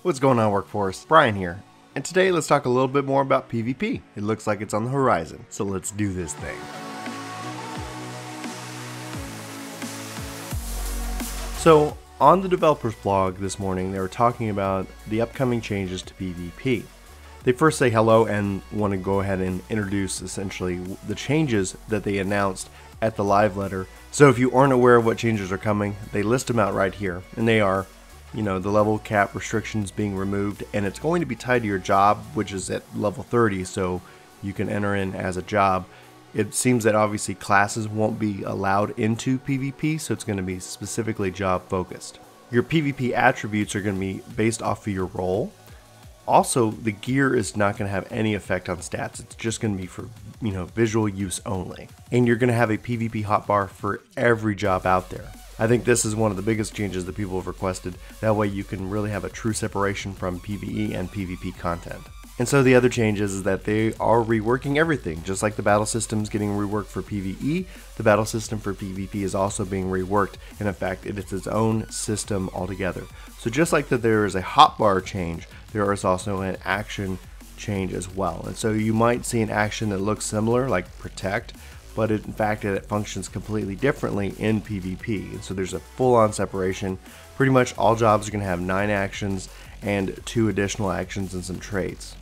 What's going on, workforce? Brian here, and today let's talk a little bit more about PvP. It looks like it's on the horizon, so let's do this thing. So, on the developers blog this morning, they were talking about the upcoming changes to PvP. They first say hello and want to go ahead and introduce essentially the changes that they announced at the live letter. So if you aren't aware of what changes are coming, they list them out right here, and they are, the level cap restrictions being removed, and it's going to be tied to your job, which is at level 30, so you can enter in as a job. It seems that obviously classes won't be allowed into PvP, so it's going to be specifically job focused. Your PvP attributes are going to be based off of your role. Also, the gear is not going to have any effect on stats. It's just going to be for, visual use only. And you're going to have a PvP hotbar for every job out there. I think this is one of the biggest changes that people have requested. That way you can really have a true separation from PvE and PvP content. And so the other change is that they are reworking everything. Just like the battle system's getting reworked for PvE, the battle system for PvP is also being reworked. And in fact, it is its own system altogether. So just like that there is a hotbar change, there is also an action change as well. And so you might see an action that looks similar, like protect, but in fact it functions completely differently in PvP. And so there's a full-on separation. Pretty much all jobs are going to have 9 actions and 2 additional actions and some traits.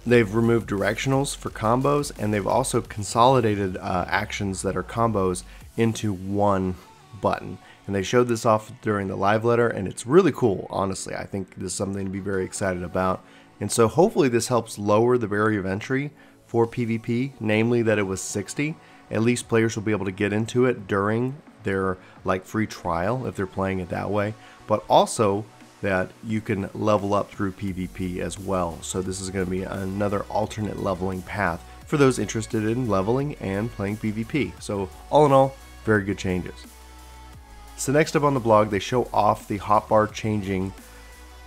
They've removed directionals for combos, and they've also consolidated actions that are combos into one button. And they showed this off during the live letter, and it's really cool, honestly. I think this is something to be very excited about. And so hopefully this helps lower the barrier of entry for PvP, namely that it was 60. At least players will be able to get into it during their free trial if they're playing it that way. But also that you can level up through PvP as well. So this is going to be another alternate leveling path for those interested in leveling and playing PvP. So all in all, very good changes. So next up on the blog, they show off the hotbar changing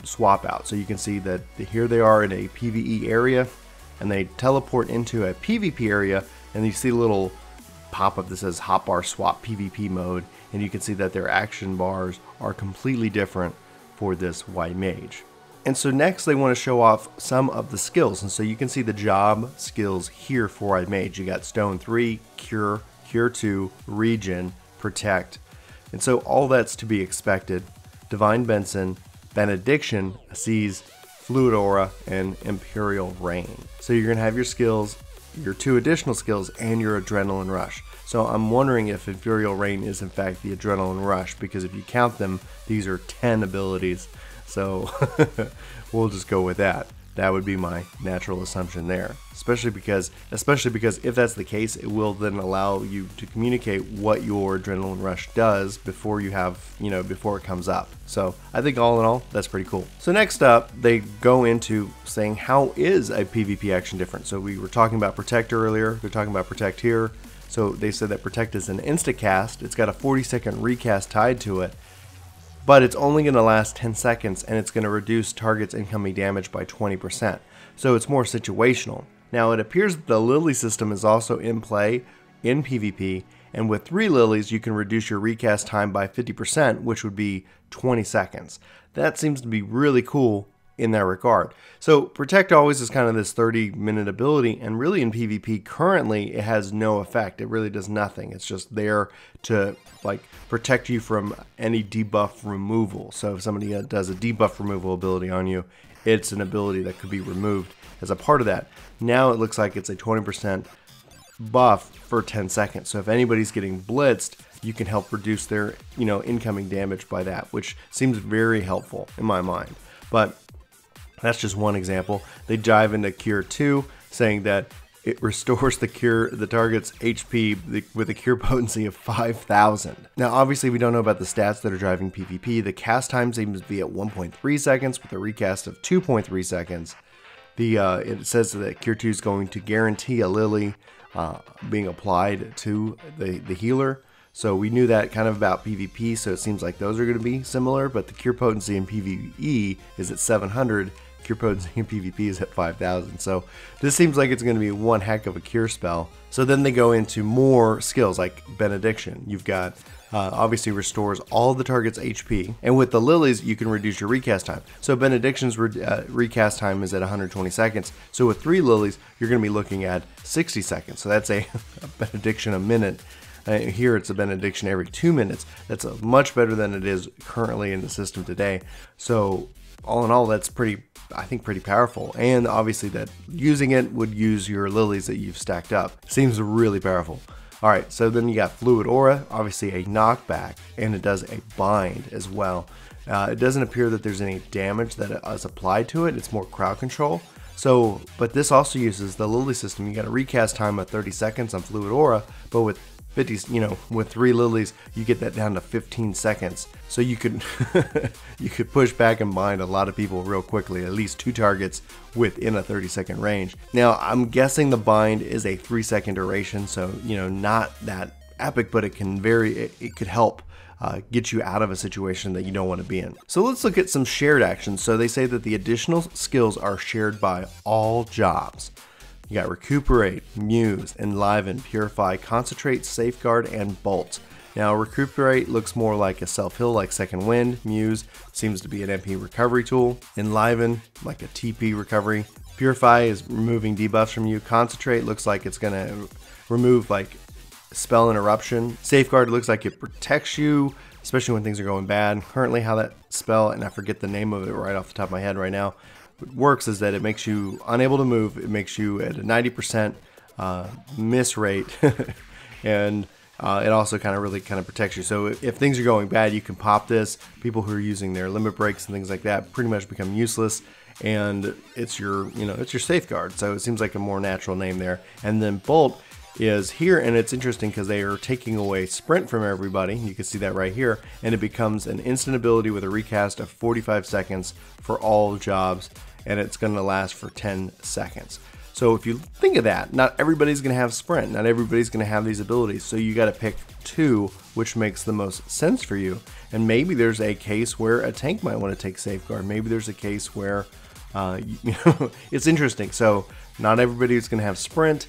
swap out. So you can see that here they are in a PvE area, and they teleport into a PvP area, and you see a little pop-up that says hotbar swap PvP mode, and you can see that their action bars are completely different for this White Mage. And so next they want to show off some of the skills, and so you can see the job skills here for White Mage. You got Stone 3, Cure, Cure 2, Regen, Protect, and so all that's to be expected. Divine Benson, Benediction, Seize, Fluid Aura, and Imperial Rain. So you're going to have your skills, your 2 additional skills, and your Adrenaline Rush. So I'm wondering if Imperial Rain is in fact the Adrenaline Rush, because if you count them, these are 10 abilities. So we'll just go with that. That would be my natural assumption there. Especially because if that's the case, it will then allow you to communicate what your Adrenaline Rush does before you have, before it comes up. So I think all in all, that's pretty cool. So next up, they go into saying how is a PvP action different. So we were talking about Protect earlier. They're talking about Protect here. So they said that Protect is an insta-cast. It's got a 40-second recast tied to it, but it's only going to last 10 seconds, and it's going to reduce target's incoming damage by 20%. So it's more situational. Now it appears that the Lily system is also in play in PvP, and with 3 Lilies you can reduce your recast time by 50%, which would be 20 seconds. That seems to be really cool in that regard. So Protect always is kind of this 30-minute ability, and really in PvP currently it has no effect. It really does nothing. It's just there to protect you from any debuff removal. So if somebody does a debuff removal ability on you, it's an ability that could be removed as a part of that. Now it looks like it's a 20% buff for 10 seconds. So if anybody's getting blitzed, you can help reduce their incoming damage by that, which seems very helpful in my mind. But that's just one example. They dive into Cure 2, saying that it restores the target's HP with a cure potency of 5,000. Now obviously we don't know about the stats that are driving PvP. The cast time seems to be at 1.3 seconds with a recast of 2.3 seconds. It says that Cure 2 is going to guarantee a Lily being applied to the healer. So we knew that kind of about PvP, so it seems like those are going to be similar, but the cure potency in PvE is at 700, cure potency in PvP is at 5,000. So this seems like it's going to be one heck of a cure spell. So then they go into more skills like Benediction. You've got obviously restores all the target's HP, and with the lilies you can reduce your recast time. So Benediction's recast time is at 120 seconds, so with 3 lilies you're going to be looking at 60 seconds, so that's a Benediction a minute. Here it's a Benediction every 2 minutes. That's much better than it is currently in the system today. So all in all, that's I think pretty powerful, and obviously that using it would use your lilies that you've stacked up. Seems really powerful. Alright, so then you got Fluid Aura, obviously a knockback, and it does a bind as well. It doesn't appear that there's any damage that is applied to it, it's more crowd control. So, but this also uses the lily system. You got a recast time of 30 seconds on Fluid Aura, but with 50, with 3 lilies, you get that down to 15 seconds. So you could you could push back and bind a lot of people real quickly, at least 2 targets within a 30-second range. Now, I'm guessing the bind is a 3-second duration, so not that epic, but it can it could help get you out of a situation that you don't want to be in. So let's look at some shared actions. So they say that the additional skills are shared by all jobs. You got Recuperate, Muse, Enliven, Purify, Concentrate, Safeguard, and Bolt. Now Recuperate looks more like a self-heal like Second Wind. Muse seems to be an MP recovery tool. Enliven, like a TP recovery. Purify is removing debuffs from you. Concentrate looks like it's going to remove like spell interruption. Safeguard looks like it protects you, especially when things are going bad. Currently how that spell, and I forget the name of it right off the top of my head right now, works is that it makes you unable to move. It makes you at a 90% miss rate, and it also really protects you. So if things are going bad, you can pop this. People who are using their limit breaks and things like that pretty much become useless, and it's your it's your safeguard. So it seems like a more natural name there. And then Bolt is here, and it's interesting because they are taking away sprint from everybody. You can see that right here, and it becomes an instant ability with a recast of 45 seconds for all jobs, and it's going to last for 10 seconds. So if you think of that, not everybody's going to have sprint, not everybody's going to have these abilities, so you got to pick 2 which makes the most sense for you. And maybe there's a case where a tank might want to take safeguard. Maybe there's a case where it's interesting. So not everybody's going to have sprint.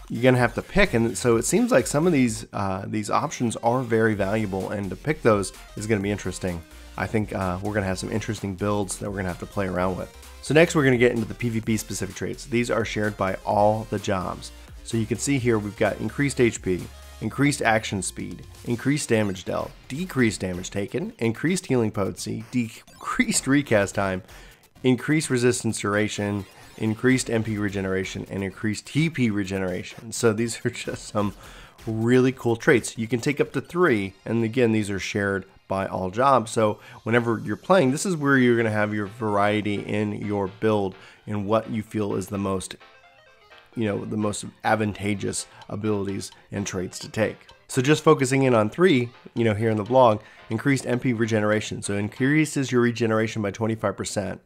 You're going to have to pick, and so it seems like some of these options are very valuable, and to pick those is going to be interesting. I think we're going to have some interesting builds that we're going to have to play around with. So next we're going to get into the PvP specific traits. These are shared by all the jobs. So you can see here we've got increased HP, increased action speed, increased damage dealt, decreased damage taken, increased healing potency, decreased recast time, increased resistance duration, increased MP regeneration, and increased TP regeneration. So these are just some really cool traits. You can take up to 3, and again, these are shared by all jobs. So whenever you're playing, this is where you're going to have your variety in your build and what you feel is the most advantageous abilities and traits to take. So just focusing in on 3, here in the blog, increased MP regeneration. So it increases your regeneration by 25%.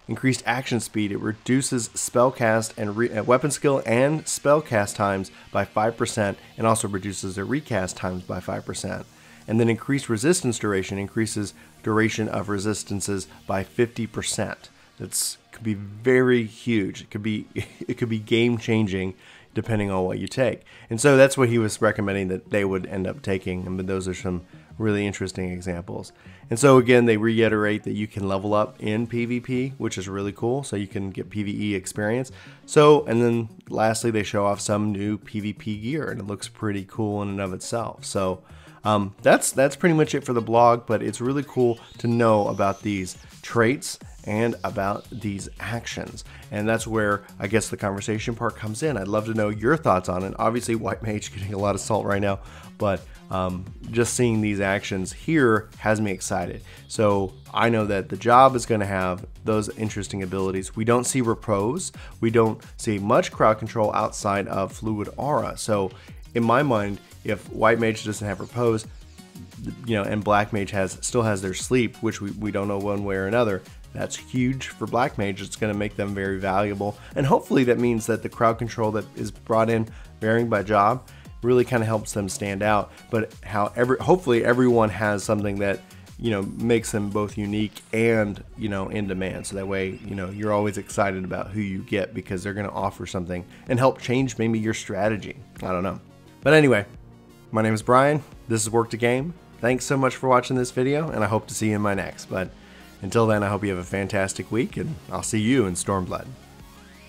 Increased action speed, it reduces spell cast and weapon skill and spell cast times by 5%, and also reduces the recast times by 5%. And then increased resistance duration increases duration of resistances by 50%. That's could be very huge. It could be game changing depending on what you take. And so that's what he was recommending that they would end up taking. And those are some really interesting examples. And so again, they reiterate that you can level up in PvP, which is really cool. So you can get PvE experience. So, and then lastly, they show off some new PvP gear, and it looks pretty cool in and of itself. So that's pretty much it for the blog, but it's really cool to know about these traits and about these actions. And that's where I guess the conversation part comes in. I'd love to know your thoughts on it. Obviously, White Mage getting a lot of salt right now, but just seeing these actions here has me excited. So I know that the job is going to have those interesting abilities. We don't see repose. We don't see much crowd control outside of Fluid Aura. So in my mind, if White Mage doesn't have repose, and Black Mage still has their sleep, which we don't know one way or another, that's huge for Black Mage. It's going to make them very valuable, and hopefully that means that the crowd control that is brought in, varying by job, really kind of helps them stand out. But hopefully everyone has something that makes them both unique and in demand, so that way you're always excited about who you get, because they're going to offer something and help change maybe your strategy. I don't know. But anyway, my name is Brian. This is Work2Game. Thanks so much for watching this video, and I hope to see you in my next. But until then, I hope you have a fantastic week, and I'll see you in Stormblood.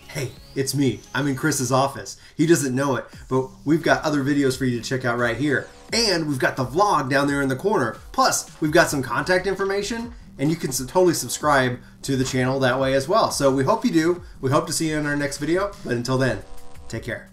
Hey, it's me. I'm in Chris's office. He doesn't know it, but we've got other videos for you to check out right here. And we've got the vlog down there in the corner. Plus, we've got some contact information, and you can totally subscribe to the channel that way as well. So we hope you do. We hope to see you in our next video, but until then, take care.